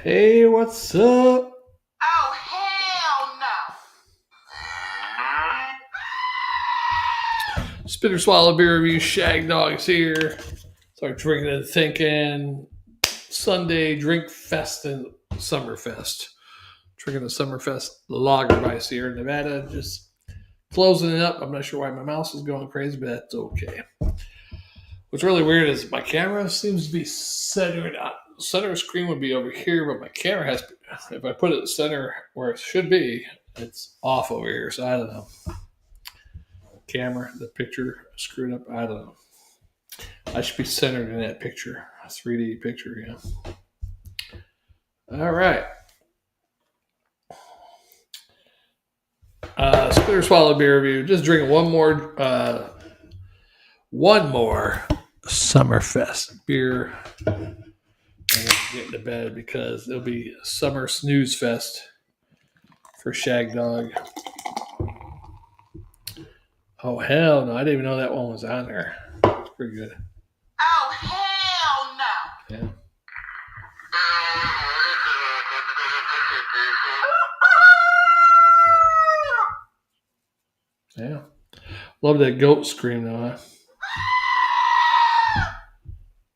Hey, what's up? Oh, hell no. Spitter Swallow Beer Review, Shagdog's here. Start drinking and thinking. Sunday Drinkfest and Summerfest. Drinking the Summerfest lager by Sierra Nevada. Just closing it up. I'm not sure why my mouse is going crazy, but that's okay. What's really weird is my camera seems to be centered. Center screen would be over here, but my camera has, if I put it center where it should be, it's off over here. So I don't know. Camera, the picture screwed up. I don't know. I should be centered in that picture, a 3D picture. Yeah. All right. Spitter Swallow Beer Review. Just drinking one more Summerfest beer, and then get to bed because it'll be Summer Snooze Fest for Shagdog. Oh hell no! I didn't even know that one was on there. It's pretty good. Oh, hell no. Yeah. Yeah. Love that goat scream though, huh?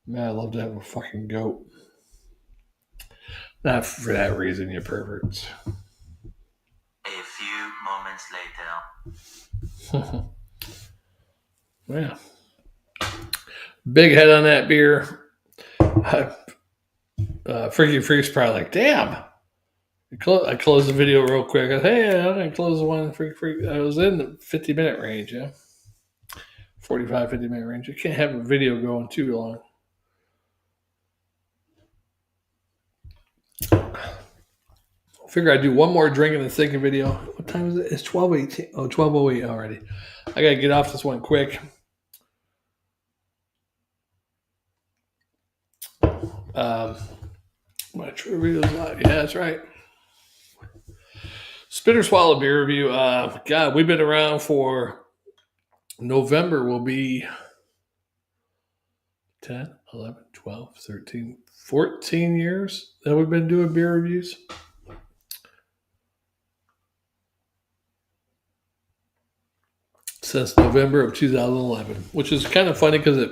Man, I love to have a fucking goat. Not for that reason, you perverts. A few moments later. Yeah. Big head on that beer. Freaky Freak's probably like, damn. I closed the video real quick. I said, hey, I'm going to close the one. Freaky Freak. I was in the 50-minute range, yeah. 45, 50-minute range. You can't have a video going too long. I figure I'd do one more drinking and thinking video. What time is it? It's 12:18. Oh, 12:08 already. I got to get off this one quick. My true review is live. Yeah, that's right. Spitter Swallow Beer Review. God, we've been around for November will be 10, 11, 12, 13, 14 years that we've been doing beer reviews. Since November of 2011, which is kind of funny because it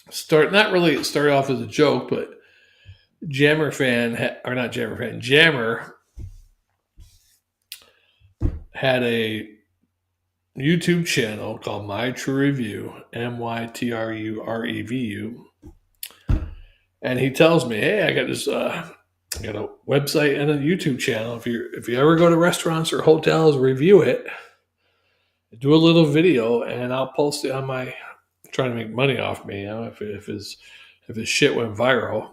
started off as a joke, but Jammer had a YouTube channel called My True Review, MYTRUREVU, and he tells me, "Hey, I got this, I got a website and a YouTube channel. If you ever go to restaurants or hotels, review it, do a little video, and I'll post it on my trying to make money off me. You know, if his shit went viral."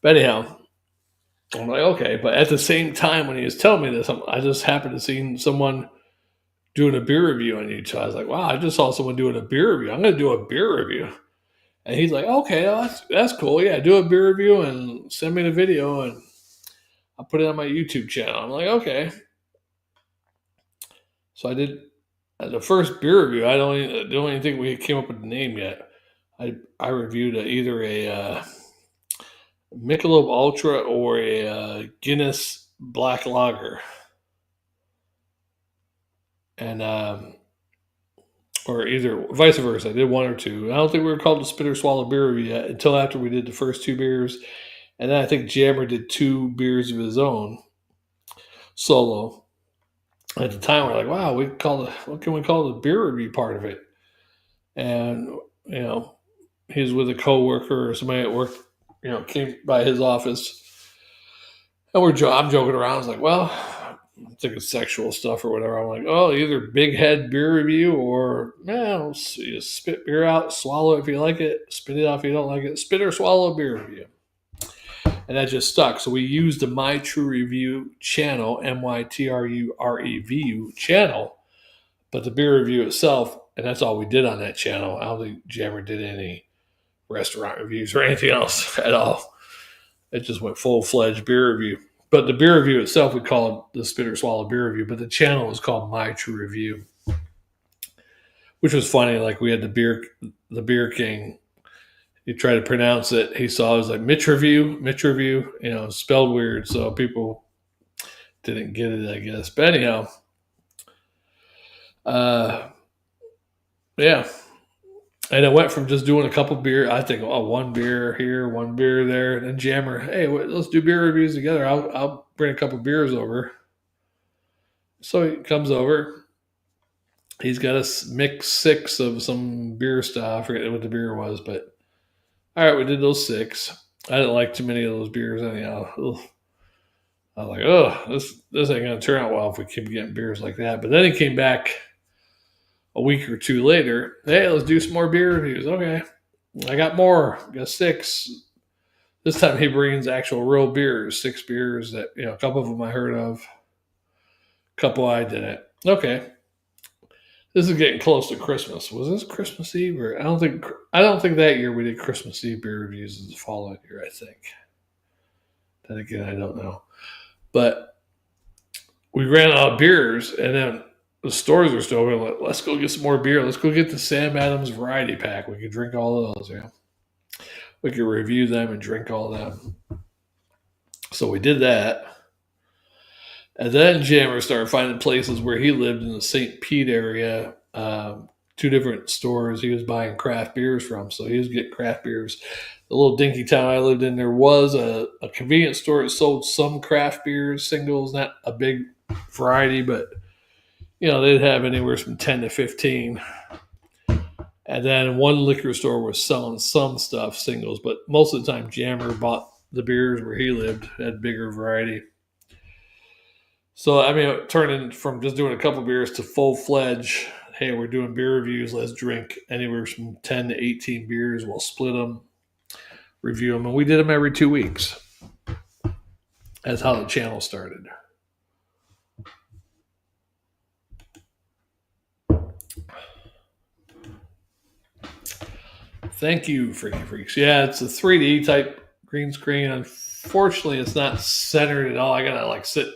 But anyhow, I'm like, okay. But at the same time, when he was telling me this, I just happened to see someone doing a beer review on YouTube. I was like, wow, I just saw someone doing a beer review. I'm going to do a beer review. And he's like, okay, well, that's cool. Yeah, do a beer review and send me the video, and I'll put it on my YouTube channel. I'm like, okay. So I did the first beer review. I don't even think we came up with the name yet. I reviewed either a Michelob Ultra or a Guinness Black Lager, and or either vice versa. I did one or two. I don't think we were called the Spitter Swallow Beer Review yet until after we did the first two beers, and then I think Jammer did two beers of his own solo. At the time, we're like, wow, what can we call the beer review part of it? And he was with a coworker or somebody at work, came by his office, and I'm joking around. I was like, well, I'm thinking sexual stuff or whatever. I'm like, oh, either big head beer review or, you spit beer out, swallow it if you like it, spit it out if you don't like it, spit or swallow beer review. And that just stuck. So we used the My True Review channel, MYTRUREVU channel, but the beer review itself, and that's all we did on that channel. I don't think Jammer did any restaurant reviews or anything else at all. It just went full-fledged beer review. But the beer review itself, we call it the Spitter Swallow Beer Review, but the channel was called My True Review, which was funny. Like we had the beer king He tried to pronounce it. He saw it was like Mitroview, spelled weird, so people didn't get it, I guess. But anyhow, uh, yeah. And I went from just doing a couple beer. I think, oh, one beer here, one beer there, and then Jammer, hey, let's do beer reviews together. I'll bring a couple beers over. So he comes over. He's got a mix 6 of some beer stuff. I forget what the beer was, but all right, we did those 6. I didn't like too many of those beers anyhow. Ugh. I was like, oh, this ain't gonna turn out well if we keep getting beers like that. But then he came back a week or two later. Hey, let's do some more beer reviews. Okay, I got more. Got 6. This time he brings actual real beers, 6 beers that a couple of them I heard of, a couple I didn't. Okay, this is getting close to Christmas. Was this Christmas Eve or I don't think that year we did Christmas Eve beer reviews. Is the following year, I think. Then again, I don't know. But we ran out of beers, and then the stores are still open. Like, let's go get some more beer. Let's go get the Sam Adams variety pack. We can drink all of those. We could review them and drink all of them. So we did that. And then Jammer started finding places where he lived in the St. Pete area, 2 different stores he was buying craft beers from. So he was getting craft beers. The little dinky town I lived in, there was a convenience store that sold some craft beers, singles, not a big variety, but they'd have anywhere from 10 to 15. And then one liquor store was selling some stuff, singles, but most of the time Jammer bought the beers where he lived, had bigger variety. So, it turned from just doing a couple beers to full-fledged, hey, we're doing beer reviews, let's drink anywhere from 10 to 18 beers, we'll split them, review them, and we did them every 2 weeks. That's how the channel started. Thank you, Freaky Freaks. Yeah, it's a 3D type green screen. Unfortunately, it's not centered at all. I gotta sit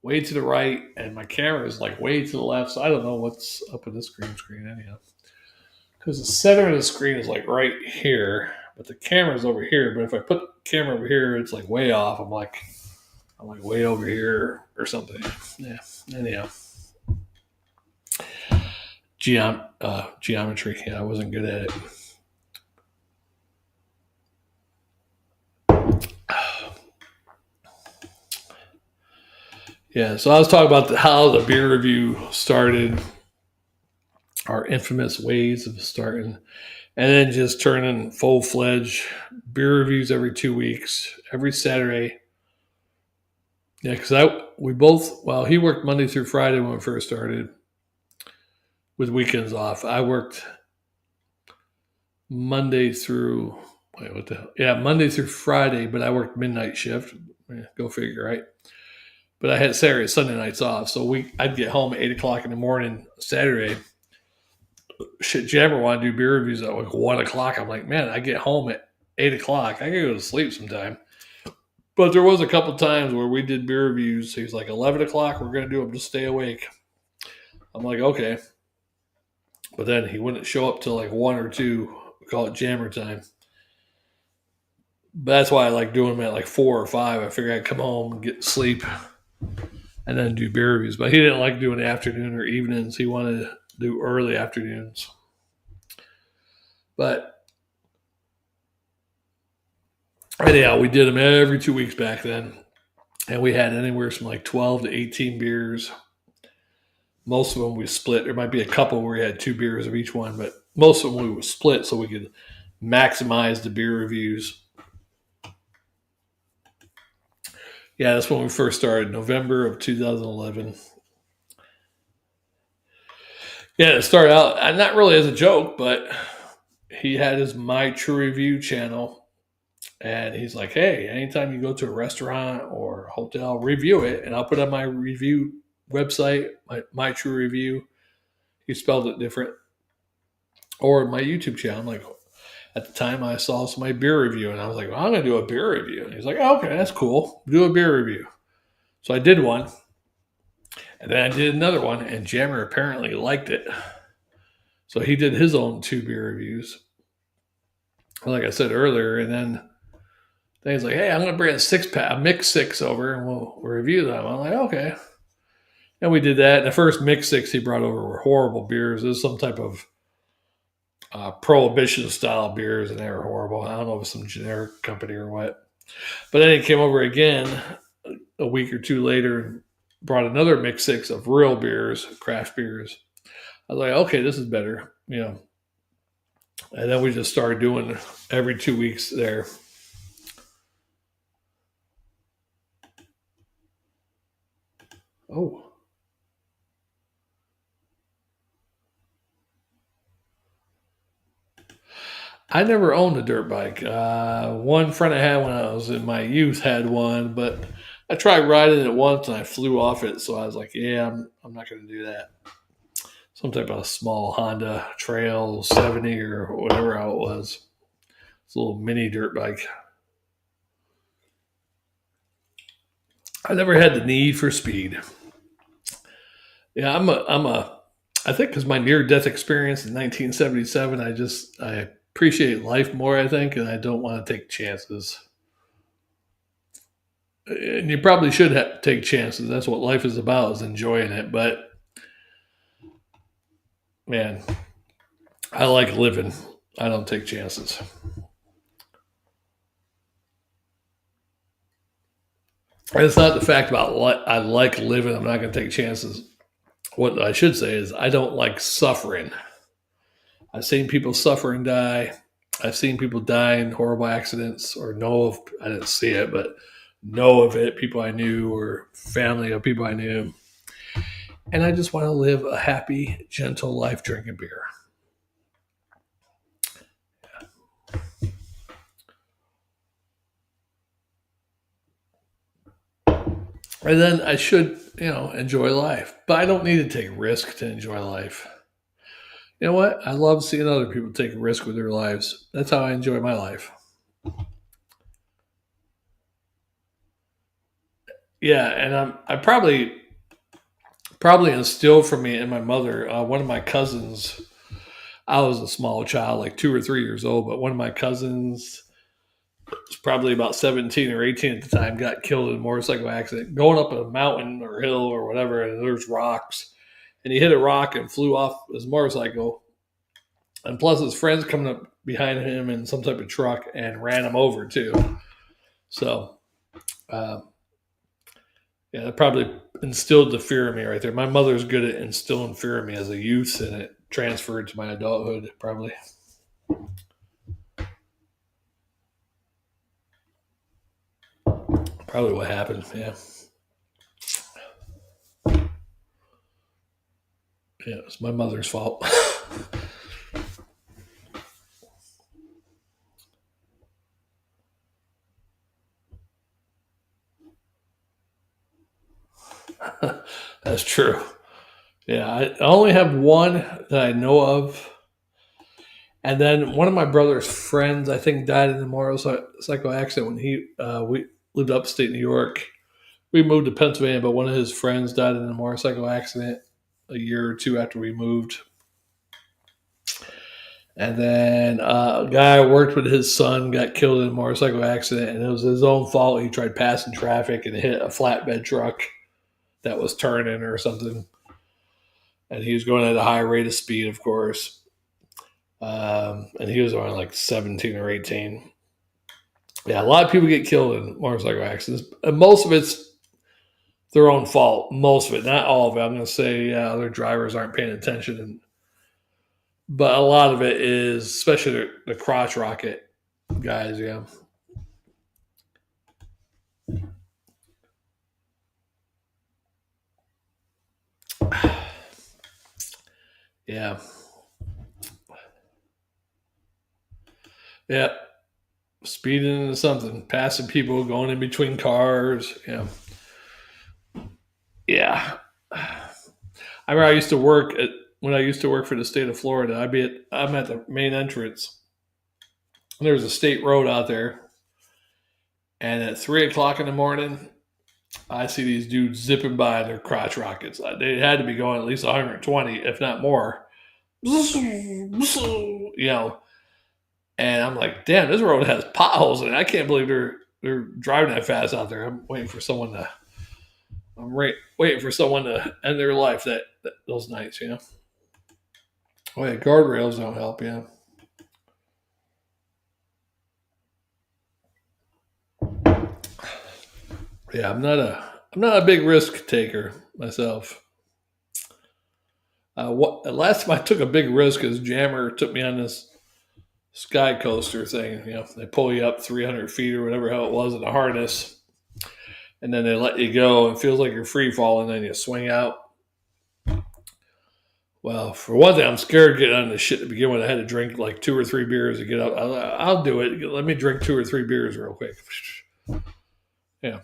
way to the right, and my camera is way to the left, so I don't know what's up in this green screen anyhow. Because the center of the screen is right here, but the camera's over here. But if I put the camera over here, it's way off. I'm way over here or something. Yeah. Anyhow, geometry. Yeah, I wasn't good at it. Yeah, so I was talking about how the beer review started, our infamous ways of starting, and then just turning full-fledged beer reviews every 2 weeks, every Saturday. Yeah, because he worked Monday through Friday when we first started, with weekends off. I worked Monday through Friday, but I worked midnight shift. Go figure, right? But I had Saturday and Sunday nights off, so I'd get home at 8 o'clock in the morning Saturday. Shit, Jammer wanted to do beer reviews at 1 o'clock. I'm like, man, I get home at 8 o'clock. I can go to sleep sometime. But there was a couple times where we did beer reviews. He's like, 11 o'clock, we're going to do them. Just stay awake. I'm like, okay. But then he wouldn't show up till 1 or 2. We call it Jammer time. But that's why I like doing them at 4 or 5. I figured I'd come home and get sleep and then do beer reviews. But he didn't like doing afternoon or evenings. He wanted to do early afternoons. But anyhow, we did them every 2 weeks back then. And we had anywhere from 12 to 18 beers. Most of them we split. There might be a couple where we had 2 beers of each one, but most of them we would split so we could maximize the beer reviews. Yeah, that's when we first started, November of 2011. Yeah, it started out, not really as a joke, but he had his My True Review channel. And he's like, hey, anytime you go to a restaurant or hotel, review it. And I'll put on my review website, my True Review. He spelled it different. Or my YouTube channel. I'm like, at the time I saw my beer review. And I was like, well, I'm going to do a beer review. And he's like, oh, okay, that's cool. Do a beer review. So I did one. And then I did another one. And Jammer apparently liked it. So he did his own 2 beer reviews. like I said earlier. And then he's like, "Hey, I'm going to bring a six pack, a mix six over, and we'll review them." I'm like, "Okay." And we did that. And the first mix six he brought over were horrible beers. It was some type of prohibition style beers, and they were horrible. I don't know if it's some generic company or what. But then he came over again a week or two later and brought another mix six of real beers, craft beers. I was like, okay, this is better, you know. And then we just started doing every 2 weeks there. Oh, I never owned a dirt bike. One friend I had when I was in my youth had one, but I tried riding it once and I flew off it. So I was like, yeah, I'm not going to do that. Some type of small Honda Trail 70 or whatever how it was. It's a little mini dirt bike. I never had the need for speed. Yeah, I think because my near death experience in 1977, I appreciate life more, I think, and I don't want to take chances. And you probably should take chances. That's what life is about, is enjoying it. But man, I like living. I don't take chances. And it's not the fact about what I like living. I'm not going to take chances. What I should say is I don't like suffering. I've seen people suffer and die. I've seen people die in horrible accidents, or know of, I didn't see it, but know of it, people I knew or family of people I knew. And I just want to live a happy, gentle life drinking beer. And then I should, enjoy life. But I don't need to take risk to enjoy life. You know what? I love seeing other people take a risk with their lives. That's how I enjoy my life. Yeah, and I probably instilled from me and my mother. One of my cousins, I was a small child, like 2 or 3 years old, but one of my cousins was probably about 17 or 18 at the time, got killed in a motorcycle accident going up a mountain or hill or whatever, and there's rocks. And he hit a rock and flew off his motorcycle. And plus, his friends coming up behind him in some type of truck and ran him over too. So, uh, yeah, that probably instilled the fear in me right there. My mother's good at instilling fear in me as a youth, and it transferred to my adulthood, probably. Probably what happened, yeah. Yeah, it was my mother's fault. That's true. Yeah, I only have one that I know of. And then one of my brother's friends, I think, died in a motorcycle accident when we lived upstate New York. We moved to Pennsylvania, but one of his friends died in a motorcycle accident a year or two after we moved. And then a guy I worked with, his son got killed in a motorcycle accident, and it was his own fault. He tried passing traffic and hit a flatbed truck that was turning or something. And he was going at a high rate of speed, of course. And he was only like 17 or 18. Yeah, a lot of people get killed in motorcycle accidents. And most of it's their own fault. Most of it, not all of it. I'm going to say, yeah, other drivers aren't paying attention. But a lot of it is, especially the crotch rocket guys, yeah. Yeah. Yeah. Speeding into something, passing people, going in between cars. Yeah. Yeah. I remember when I used to work for the state of Florida. I'm at the main entrance. And there's a state road out there, and at 3 o'clock in the morning, I see these dudes zipping by their crotch rockets. They had to be going at least 120, if not more. You know, And I'm like, damn, this road has potholes in it. I can't believe they're driving that fast out there. I'm waiting for someone to. Waiting for someone to end their life that those nights, you know. Oh yeah, guardrails don't help. Yeah, yeah. I'm not a big risk taker myself. What last time I took a big risk is Jammer took me on this sky coaster thing. You know, they pull you up 300 feet or whatever hell it was in a harness, and then they let you go. It feels like you're free falling, and then you swing out. Well, for one thing, I'm scared getting on this shit to begin with. I had to drink like 2 or 3 beers to get up. I'll do it. Let me drink 2 or 3 beers real quick. Yeah,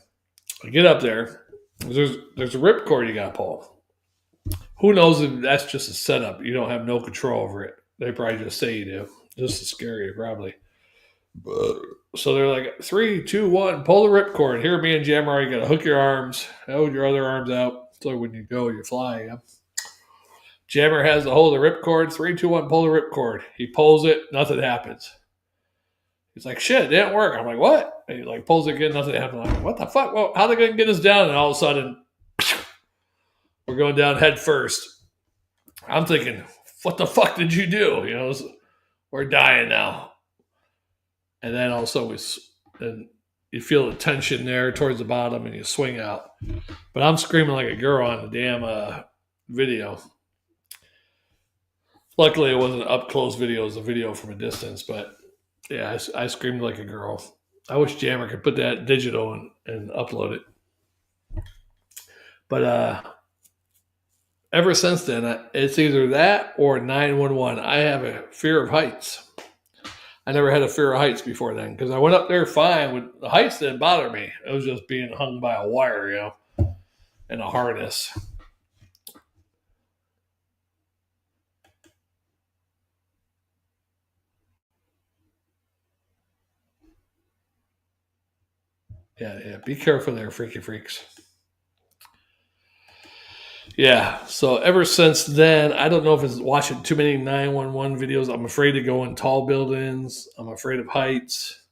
I get up there. There's a ripcord you got to pull. Who knows if that's just a setup? You don't have no control over it. They probably just say you do. Just to scare you, probably. So they're like, 3, 2, 1, pull the ripcord. Here, me and Jammer, you got to hook your arms, hold your other arms out. So when you go, you fly. Yeah? Jammer has the hold of the ripcord. 3, 2, 1, pull the ripcord. He pulls it, nothing happens. He's like, shit, it didn't work. I'm like, what? And he like pulls it again, nothing happens. I'm like, what the fuck? Well, how are they going to get us down? And all of a sudden, we're going down head first. I'm thinking, what the fuck did you do? You know, we're dying now. And then also and you feel the tension there towards the bottom and you swing out. But I'm screaming like a girl on the damn video. Luckily, it wasn't an up close video; it was a video from a distance. But yeah, I screamed like a girl. I wish Jammer could put that digital and upload it. But ever since then, it's either that or 911. I have a fear of heights. I never had a fear of heights before then because I went up there fine. The heights didn't bother me. It was just being hung by a wire, you know, and a harness. Yeah. Be careful there, freaky freaks. Yeah. So ever since then, I don't know if it's watching too many 911 videos. I'm afraid to go in tall buildings. I'm afraid of heights.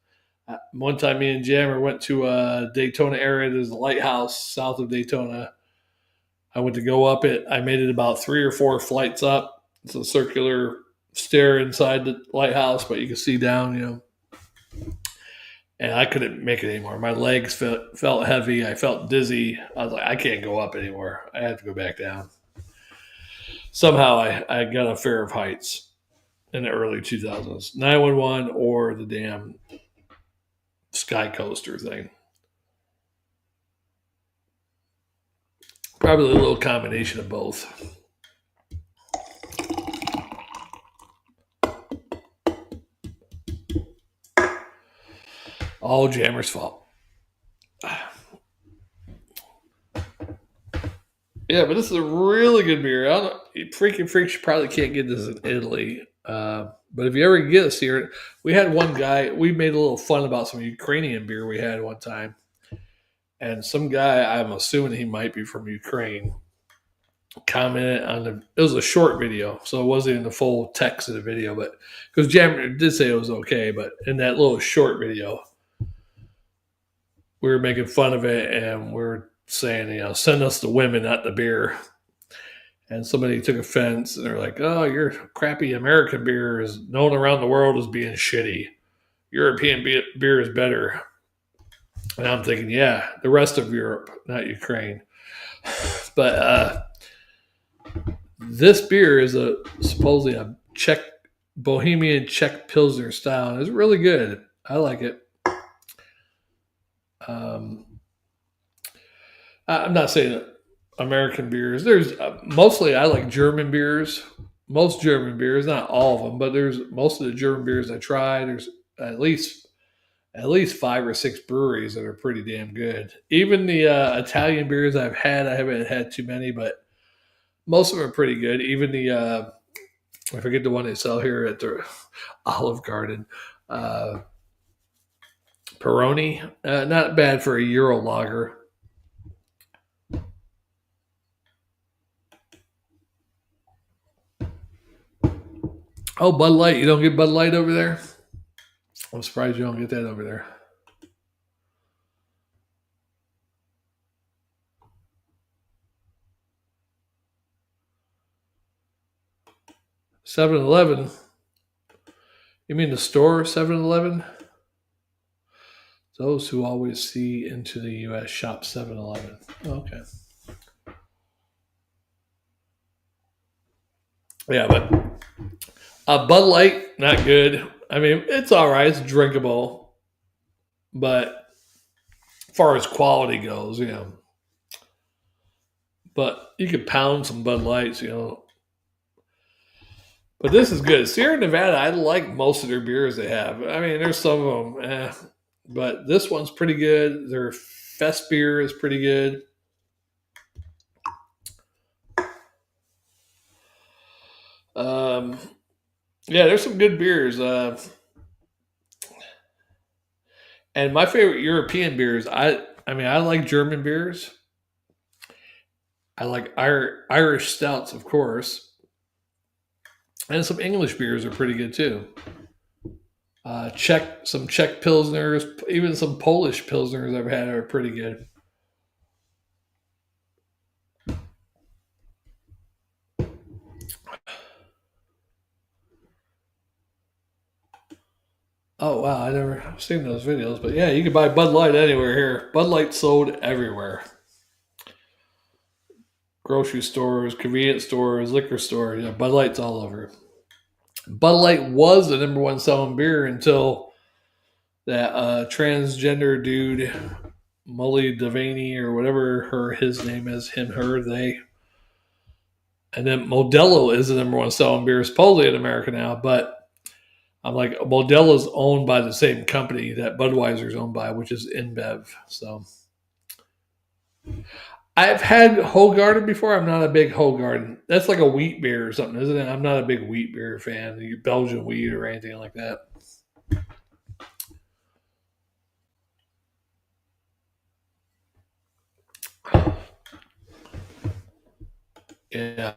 One time, me and Jammer went to a Daytona area. There's a lighthouse south of Daytona. I went to go up it. I made it about 3 or 4 flights up. It's a circular stair inside the lighthouse, but you can see down, you know. And I couldn't make it anymore. My legs felt heavy. I felt dizzy. I was like, I can't go up anymore. I have to go back down. Somehow I got a fear of heights in the early 2000s. 911 or the damn sky coaster thing. Probably a little combination of both. All Jammer's fault. Yeah, but this is a really good beer. I don't know, freaking freaks probably can't get this in Italy. But if you ever get us here, we had one guy, we made a little fun about some Ukrainian beer we had one time. And some guy, I'm assuming he might be from Ukraine, commented on it was a short video, so it wasn't even the full text of the video, but because Jammer did say it was okay, but in that little short video, we were making fun of it and we are saying, you know, send us the women, not the beer. And somebody took offense and they're like, oh, your crappy American beer is known around the world as being shitty. European beer is better. And I'm thinking, yeah, the rest of Europe, not Ukraine. But this beer is supposedly a Bohemian Czech Pilsner style. And it's really good. I like it. I'm not saying American beers. There's mostly I like German beers. Most German beers, not all of them, but there's most of the German beers I try. There's at least 5 or 6 breweries that are pretty damn good. Even the Italian beers I've had, I haven't had too many, but most of them are pretty good. Even the I forget the one they sell here at the Olive Garden. Peroni, not bad for a Euro lager. Oh, Bud Light. You don't get Bud Light over there? I'm surprised you don't get that over there. 7-Eleven. You mean the store 7-Eleven? Those who always see into the U.S. shop 7-Eleven. Okay. Yeah, but Bud Light, not good. I mean, it's all right. It's drinkable. But as far as quality goes, But you could pound some Bud Lights. But this is good. Sierra Nevada, I like most of their beers they have. I mean, there's some of them, but this one's pretty good. Their Fest beer is pretty good. Um, yeah, there's some good beers. And my favorite European beers, I mean, I like German beers. I like Irish stouts, of course, and some English beers are pretty good too. Some Czech pilsners, even some Polish pilsners I've had are pretty good. Oh wow, I never seen those videos, but yeah, you can buy Bud Light anywhere here. Bud Light sold everywhere: grocery stores, convenience stores, liquor stores. Yeah, Bud Light's all over. Bud Light was the number one selling beer until that transgender dude, Molly Devaney or whatever his name is, him, her, they. And then Modelo is the number one selling beer supposedly in America now, but I'm like, Modelo's owned by the same company that Budweiser's owned by, which is InBev. So I've had Hoegaarden before. I'm not a big Hoegaarden. That's like a wheat beer or something, isn't it? I'm not a big wheat beer fan, Belgian wheat or anything like that. Yeah,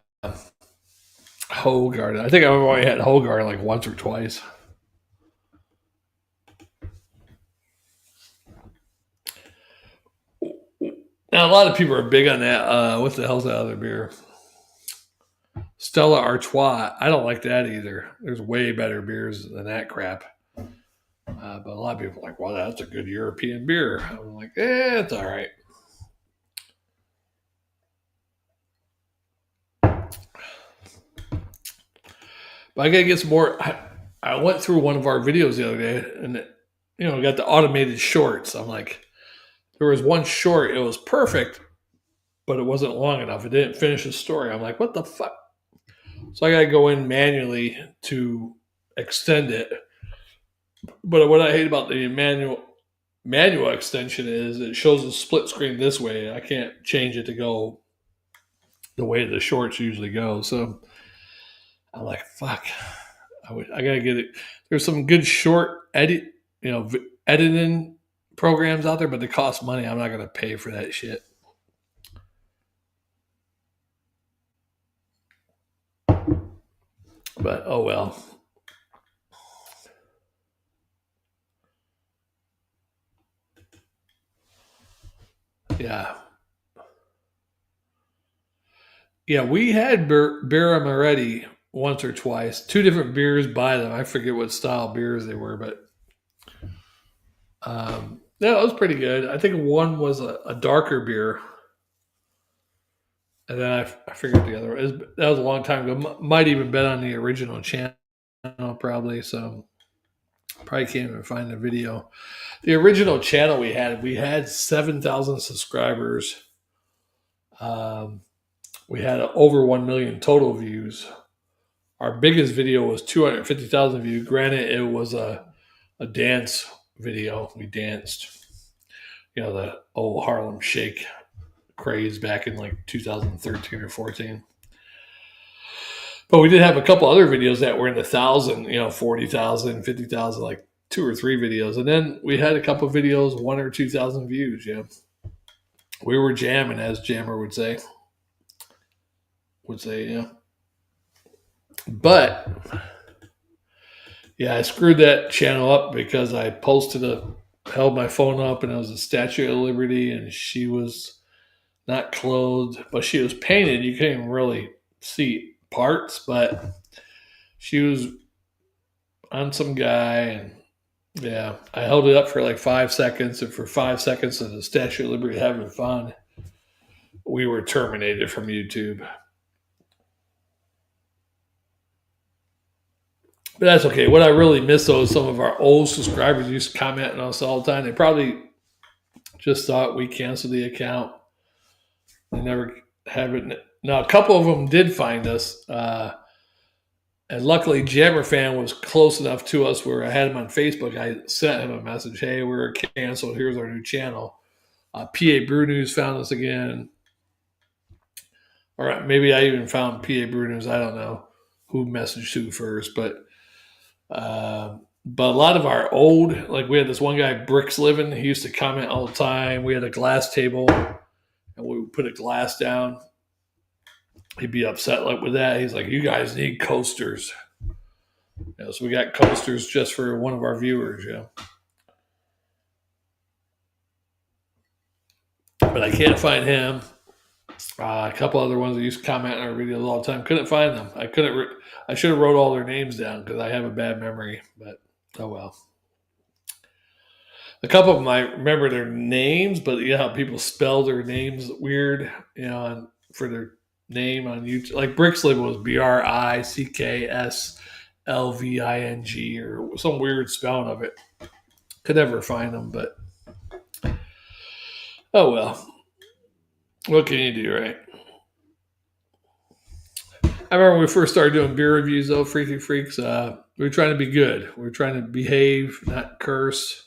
Hoegaarden. I think I've only had Hoegaarden like once or twice. Now a lot of people are big on that. What the hell's that other beer? Stella Artois. I don't like that either. There's way better beers than that crap. But a lot of people are like, well, that's a good European beer. I'm like, it's all right. But I got to get some more. I went through one of our videos the other day and, got the automated shorts. I'm like, there was one short. It was perfect, but it wasn't long enough. It didn't finish the story. I'm like, what the fuck? So I got to go in manually to extend it. But what I hate about the manual extension is it shows a split screen this way. I can't change it to go the way the shorts usually go. So I'm like, fuck. I gotta get it. There's some good short editing programs out there, but they cost money. I'm not gonna pay for that shit. But oh well. Yeah. Yeah, we had Birra Moretti once or twice. Two different beers by them. I forget what style beers they were, but yeah, it was pretty good. I think one was a darker beer, and then I forget the other one. That was a long time ago. Might even been on the original channel, probably. So probably can't even find the video. The original channel we had 7,000 subscribers. We had over 1 million total views. Our biggest video was 250,000 views. Granted, it was a dance video. We danced, the old Harlem Shake craze back in like 2013 or 14. But we did have a couple other videos that were in the 1,000, 40,000, 50,000, like 2 or 3 videos. And then we had a couple videos, 1 or 2,000 views. Yeah. We were jamming, as Jammer would say. Yeah. But Yeah, I screwed that channel up because I held my phone up, and it was a Statue of Liberty, and she was not clothed, but she was painted. You couldn't even really see parts, but she was on some guy, and yeah, I held it up for like 5 seconds, and for 5 seconds of the Statue of Liberty having fun, we were terminated from YouTube. But that's okay. What I really miss though is some of our old subscribers used to comment on us all the time. They probably just thought we canceled the account. They never have it. Now, a couple of them did find us. And luckily, Jammer Fan was close enough to us where I had him on Facebook. I sent him a message, hey, we're canceled. Here's our new channel. PA Brew News found us again. Or maybe I even found PA Brew News. I don't know who messaged who first. But a lot of our old, like we had this one guy, Bricks Living. He used to comment all the time. We had a glass table, and we would put a glass down. He'd be upset like with that. He's like, you guys need coasters. So we got coasters just for one of our viewers, But I can't find him. A couple other ones that used to comment on our videos all the time. Couldn't find them. I should have wrote all their names down because I have a bad memory. But oh well. A couple of them I remember their names, but how people spell their names weird, and for their name on YouTube. Like Bricksliving was BRICKSLVING or some weird spelling of it. Could never find them, but oh well. What can you do, right? I remember when we first started doing beer reviews, though, Freaky Freaks, we were trying to be good. We were trying to behave, not curse.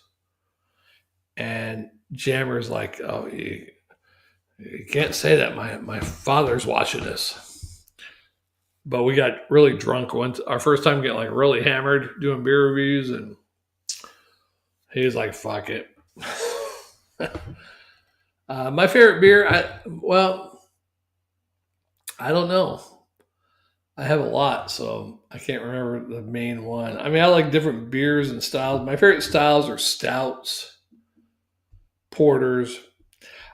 And Jammer's like, oh, you can't say that. My father's watching this. But we got really drunk once. Our first time getting like really hammered doing beer reviews, and he was like, fuck it. My favorite beer, I don't know. I have a lot, so I can't remember the main one. I mean, I like different beers and styles. My favorite styles are stouts, porters.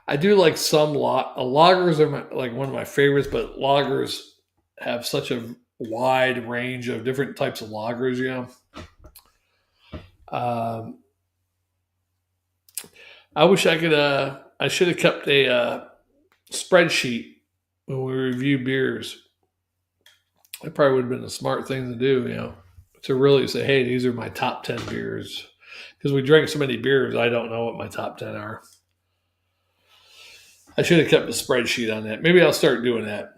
I do like some lagers are like one of my favorites, but lagers have such a wide range of different types of lagers. I wish I could. I should have kept a spreadsheet when we review beers. That probably would have been a smart thing to do, to really say, hey, these are my top 10 beers. Because we drank so many beers, I don't know what my top 10 are. I should have kept a spreadsheet on that. Maybe I'll start doing that.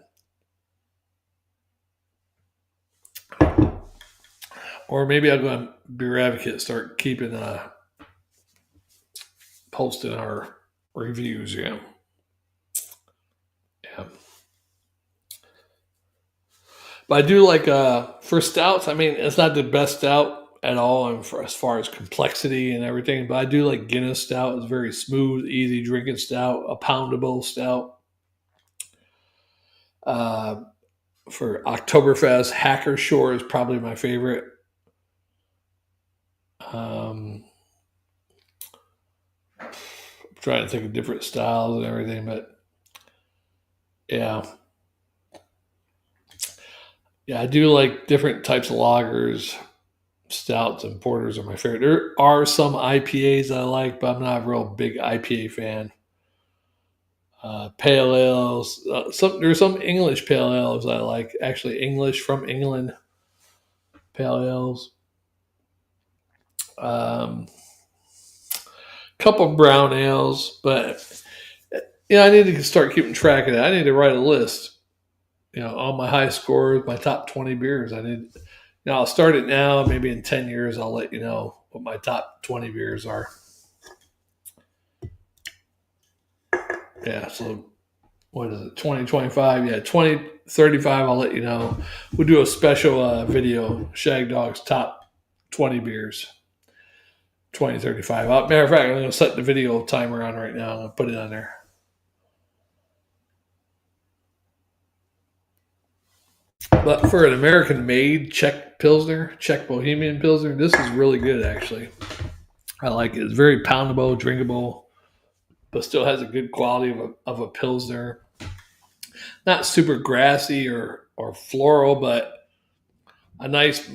Or maybe I'll go on Beer Advocate and start keeping, posting our reviews, Yeah. But I do like for stouts. I mean, it's not the best stout at all as far as complexity and everything. But I do like Guinness Stout. It's very smooth, easy drinking stout, a poundable stout. For Oktoberfest, Hacker Shore is probably my favorite. I'm trying to think of different styles and everything, but yeah. Yeah, I do like different types of lagers. Stouts and porters are my favorite. There are some IPAs I like, but I'm not a real big IPA fan. Pale ales. There's some English pale ales I like. Actually, English from England pale ales. Couple brown ales, but I need to start keeping track of that. I need to write a list. All my high scores, my top 20 beers. I'll start it now. Maybe in 10 years, I'll let you know what my top 20 beers are. Yeah, so what is it, 2025? Yeah, 2035, I'll let you know. We'll do a special video, Shagdog's top 20 beers, 2035. Matter of fact, I'm going to set the video timer on right now. I'm going to put it on there. But for an American-made Czech Pilsner, Czech Bohemian Pilsner, this is really good, actually. I like it. It's very poundable, drinkable, but still has a good quality of a Pilsner. Not super grassy or floral, but a nice,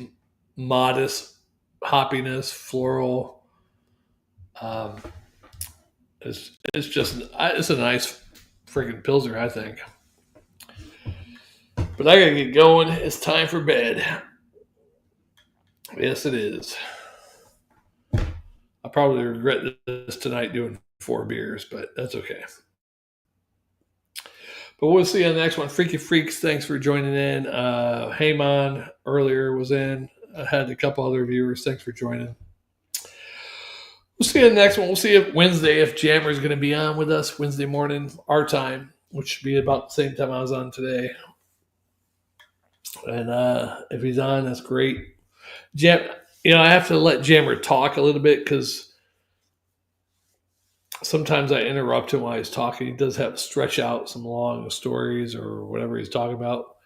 modest hoppiness, floral. Um, it's a nice freaking Pilsner, I think. But I gotta get going. It's time for bed. Yes, it is. I'll probably regret this tonight doing 4 beers, but that's okay. But we'll see you on the next one. Freaky Freaks, thanks for joining in. Heyman earlier was in. I had a couple other viewers. Thanks for joining. We'll see you on the next one. We'll see if Wednesday, if Jammer is going to be on with us Wednesday morning, our time, which should be about the same time I was on today. And if he's on, that's great. I have to let Jammer talk a little bit because sometimes I interrupt him while he's talking. He does have to stretch out some long stories or whatever he's talking about.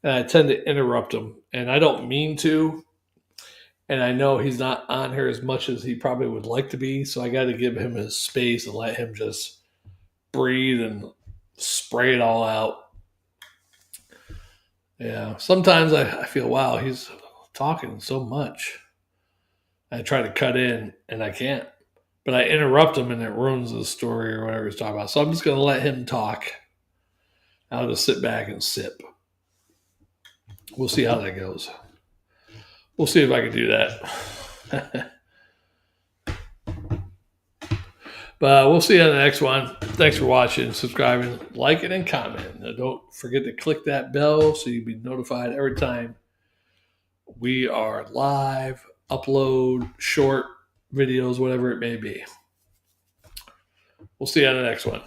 And I tend to interrupt him. And I don't mean to. And I know he's not on here as much as he probably would like to be. So I got to give him his space and let him just breathe and spray it all out. Yeah. Sometimes I feel, wow, he's talking so much. I try to cut in and I can't. But I interrupt him and it ruins the story or whatever he's talking about. So I'm just going to let him talk. I'll just sit back and sip. We'll see how that goes. We'll see if I can do that. But we'll see you on the next one. Thanks for watching, subscribing, liking, and commenting. Now don't forget to click that bell so you'll be notified every time we are live, upload, short videos, whatever it may be. We'll see you on the next one.